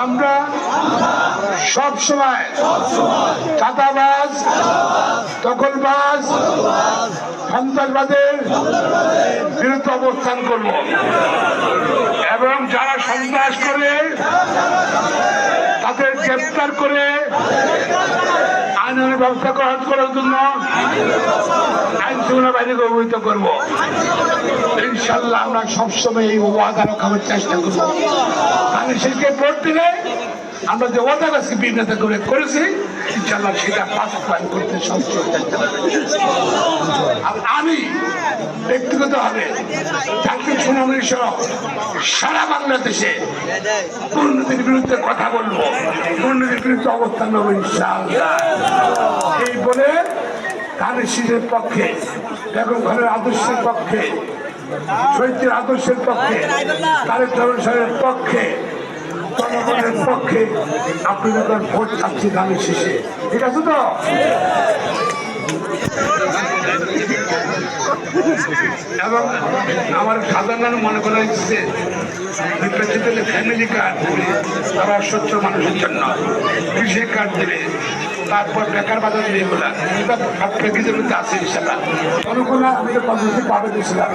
আমরা সব সময় চাঁদাবাজ, দখলবাজ, সন্ত্রাসবাদের বিরুদ্ধে অবস্থান করব এবং যারা সন্ত্রাস করে তাদের গ্রেপ্তার করে আইনের ব্যবস্থা গ্রহণ করার জন্য আইন শৃঙ্খলা বাহিনীকে অবহিত করবো। ইনশাল্লাহ আমরা সবসময় এই ওয়াদা রক্ষার চেষ্টা করবো। ধানের ভোট দিলে আমরা যে ওয়াদা গাছকে বিঘ্নিত করেছি ইনশাল্লাহ সেটা বাস্তবায়ন করতে সবসময় চেষ্টা করবো। আর আমি ব্যক্তিগতভাবে জাতীয় সুনামের সহ সারা বাংলাদেশে দুর্নীতির বিরুদ্ধে কথা বলবো, দুর্নীতির বিরুদ্ধে অবস্থান নেবো ইনশাআল্লাহ। এই বলে ধানের শীষের পক্ষে, বেগম খানের আদর্শের পক্ষে, শহীদের আদর্শের পক্ষে, তারেক রহমান সাহেবের পক্ষে, জনগণের পক্ষে আপনাদের ভোট চাচ্ছি ধানের শীষে। ঠিক আছে তো? এবং আমার সাধারণ মনে করা হচ্ছে নির্বাচিত ফ্যামিলি কার্ড দেবে তারা স্বচ্ছ মানুষের জন্য, কৃষি কার্ড দেবে, তারপর বেকার বাজার দেবে, এগুলা প্যাকেজের মধ্যে আছে হিসাবে কোনো কোনো আমি তো পদ্ধতি পাবে দিয়েছিলাম।